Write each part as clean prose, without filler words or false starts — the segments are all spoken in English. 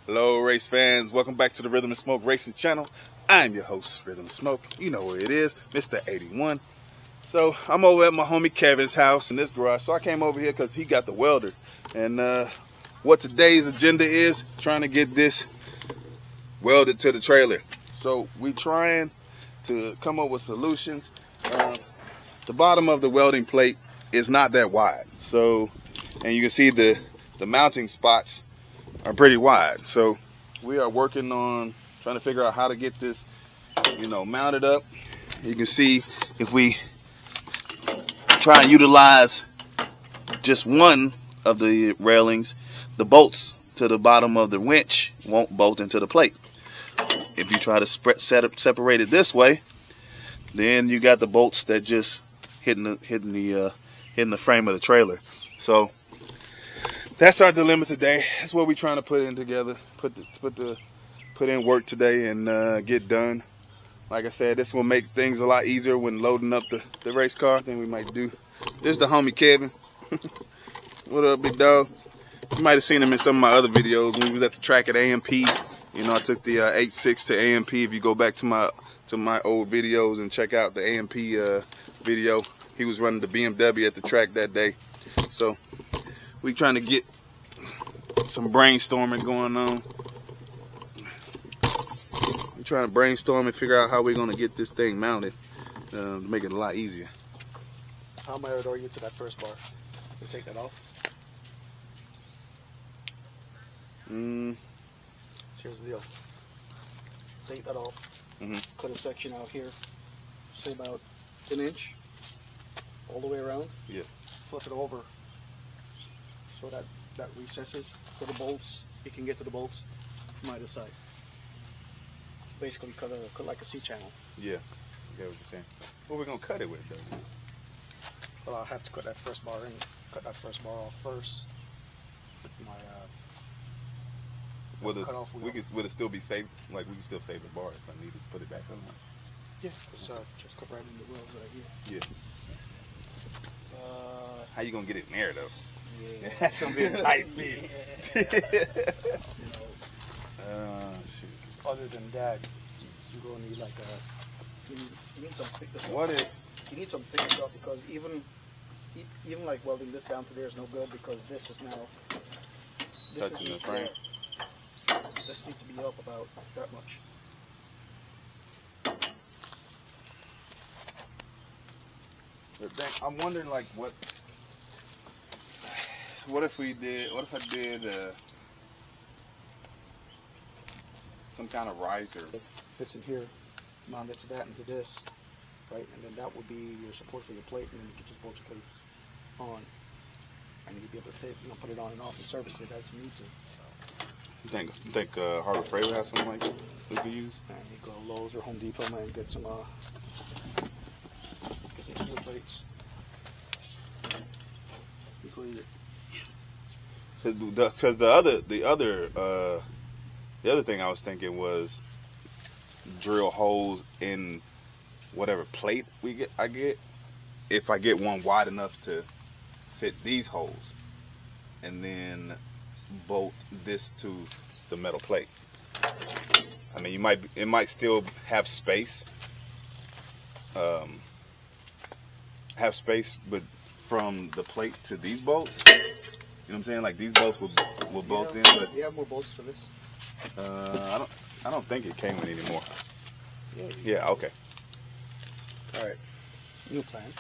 Hello race fans, welcome back to the Rhythm and Smoke Racing channel. I'm your host, Rhythm and Smoke. You know where it is, Mr. 81. So I'm over at my homie Kevin's house in this garage. So I came over here because he got the welder. And what today's agenda is, trying to get this welded to the trailer. So we trying to come up with solutions. The bottom of the welding plate is not that wide. So, and you can see the mounting spots are pretty wide. So we are working on trying to figure out how to get this, mounted up. You can see if we try and utilize just one of the railings, the bolts to the bottom of the winch won't bolt into the plate. If you try to separate it this way, then you got the bolts that just hitting the frame of the trailer. So that's our dilemma today. That's what we're trying to put in together, put in work today and get done. Like I said, this will make things a lot easier when loading up the race car. Thing we might do. This is the homie Kevin. What up, big dog? You might have seen him in some of my other videos when we was at the track at AMP. I took the 8.6 to AMP. If you go back to my old videos and check out the AMP video, he was running the BMW at the track that day. So we trying to get some brainstorming going on. We're trying to brainstorm and figure out how we're going to get this thing mounted to make it a lot easier. How married are you to that first bar? You take that off? Here's the deal. Take that off. Cut a section out here, say about an inch, all the way around. Yeah. Flip it over so that recesses for the bolts. You can get to the bolts from either side. Basically, cut like a C channel. Yeah. I get what you're saying. What are we gonna cut it with, though? Well, I'll have to cut that first bar in. Cut that first bar off first. With my would it still be safe? Like we can still save the bar if I need to put it back on? Yeah, just cut right in the wheels right here. Yeah. How you gonna get it in there though? Yeah, that's gonna be a tight fit. Shit. Other than that, you're gonna need like you need some thickness. You need some thickness up because even like welding this down to there is no good because this is now touching the frame. This needs to be up about that much. But then I'm wondering, like, what if I did some kind of riser? It fits in here, mount it to that and to this, right? And then that would be your support for your plate, and then you can just bolt your plates on, and you'll be able to put it on and off and service it as you need to. You think Harbor Freight would have something like that we could use? And you go to Lowe's or Home Depot, man, and get some steel plates. You could use it. Because the other thing I was thinking was drill holes in whatever plate I get. If I get one wide enough to fit these holes, and then bolt this to the metal plate. I mean, it might still have space. But from the plate to these bolts, you know what I'm saying? Like these bolts will bolt in. But you have more bolts for this? I don't think it came with any more. Yeah. Okay. All right. New plan.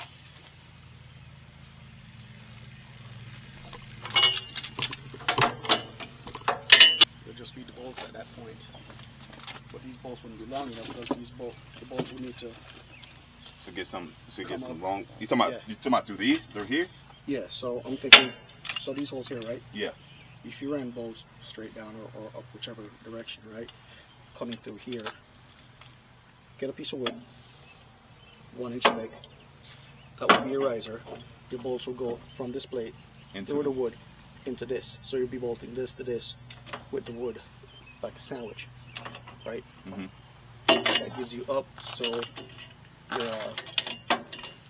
Just be the bolts at that point, but these bolts wouldn't be long enough because the bolts would need to get some long. You talking about through here? Yeah. So I'm thinking, so these holes here, right? Yeah. If you ran bolts straight down or up whichever direction, right, coming through here, get a piece of wood, 1 inch thick. That would be your riser. Your bolts will go from this plate through the wood into this. So you'll be bolting this to this with the wood like a sandwich, right? That gives you up, so your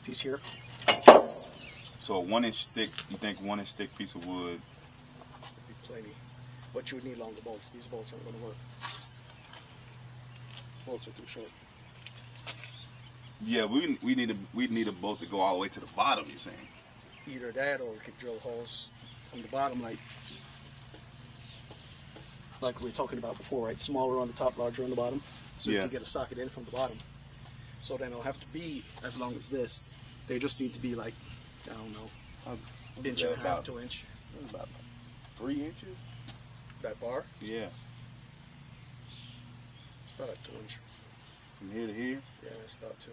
piece here. So a 1 inch thick, you think 1 inch thick piece of wood? Plenty. But you would need longer bolts. These bolts aren't going to work. Bolts are too short. Yeah, we need a bolt to go all the way to the bottom. You're saying? Either that, or we could drill holes from the bottom, like we were talking about before, right? Smaller on the top, larger on the bottom, so you can get a socket in from the bottom. So then it'll have to be as long as this. They just need to be like, I don't know, inch and a half, 2 inch. About 3 inches. That bar? Yeah. It's about 2 inch. From here to here. Yeah, it's about 2.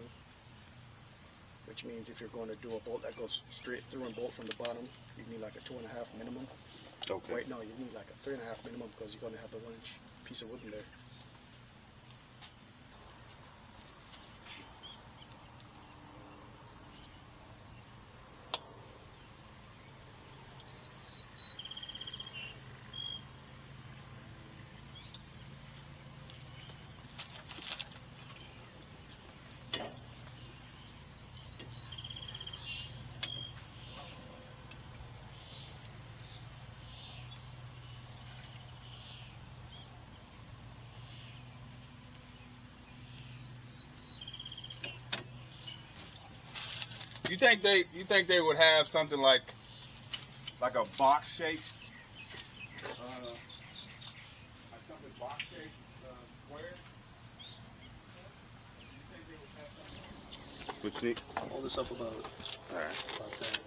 Which means if you're going to do a bolt that goes straight through and bolt from the bottom, you need like a 2.5 minimum. Okay. Wait, no, you need like a 3.5 minimum because you're going to have the 1 inch piece of wood in there. You think they would have something like a box shape, like something box shaped, square? You think they would have something? What you need? I'll hold this up about Alright. that.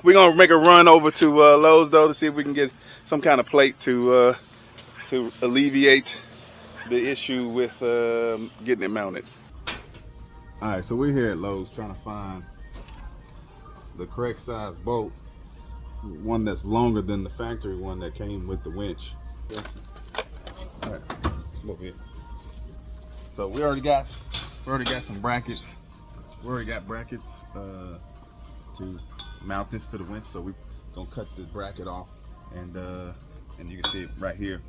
We're gonna make a run over to Lowe's though to see if we can get some kind of plate to alleviate the issue with getting it mounted. All right, so we're here at Lowe's trying to find the correct size bolt, one that's longer than the factory one that came with the winch. All right, let's come over here. So we already got some brackets. We already got brackets to mount this to the winch, so we're gonna cut the bracket off, and you can see it right here.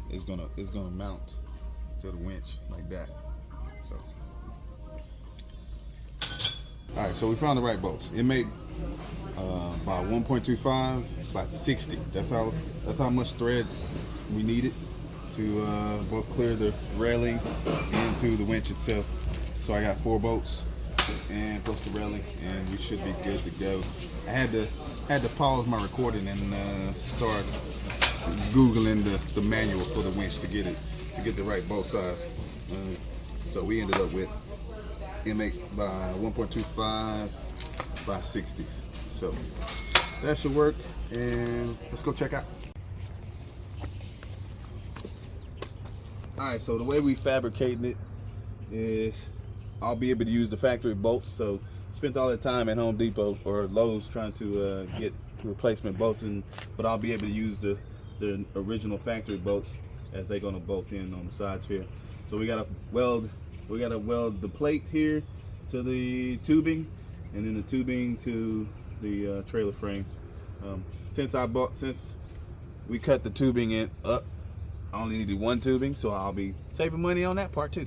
It's gonna mount to the winch like that. So, all right, so we found the right bolts. It made by 1.25 by 60. That's how much thread we needed to both clear the railing and to the winch itself. So I got 4 bolts and plus the railing, and we should be good to go. I had to pause my recording and start googling the manual for the winch to get the right bolt size. So we ended up with M8 by 1.25 by 60s. So that should work, and let's go check out. All right, so the way we fabricating it is I'll be able to use the factory bolts. So spent all that time at Home Depot or Lowe's trying to get replacement bolts, but I'll be able to use the original factory bolts as they're going to bolt in on the sides here. So we got to weld the plate here to the tubing, and then the tubing to the trailer frame. Since we cut the tubing up, I only needed 1 tubing, so I'll be saving money on that part too.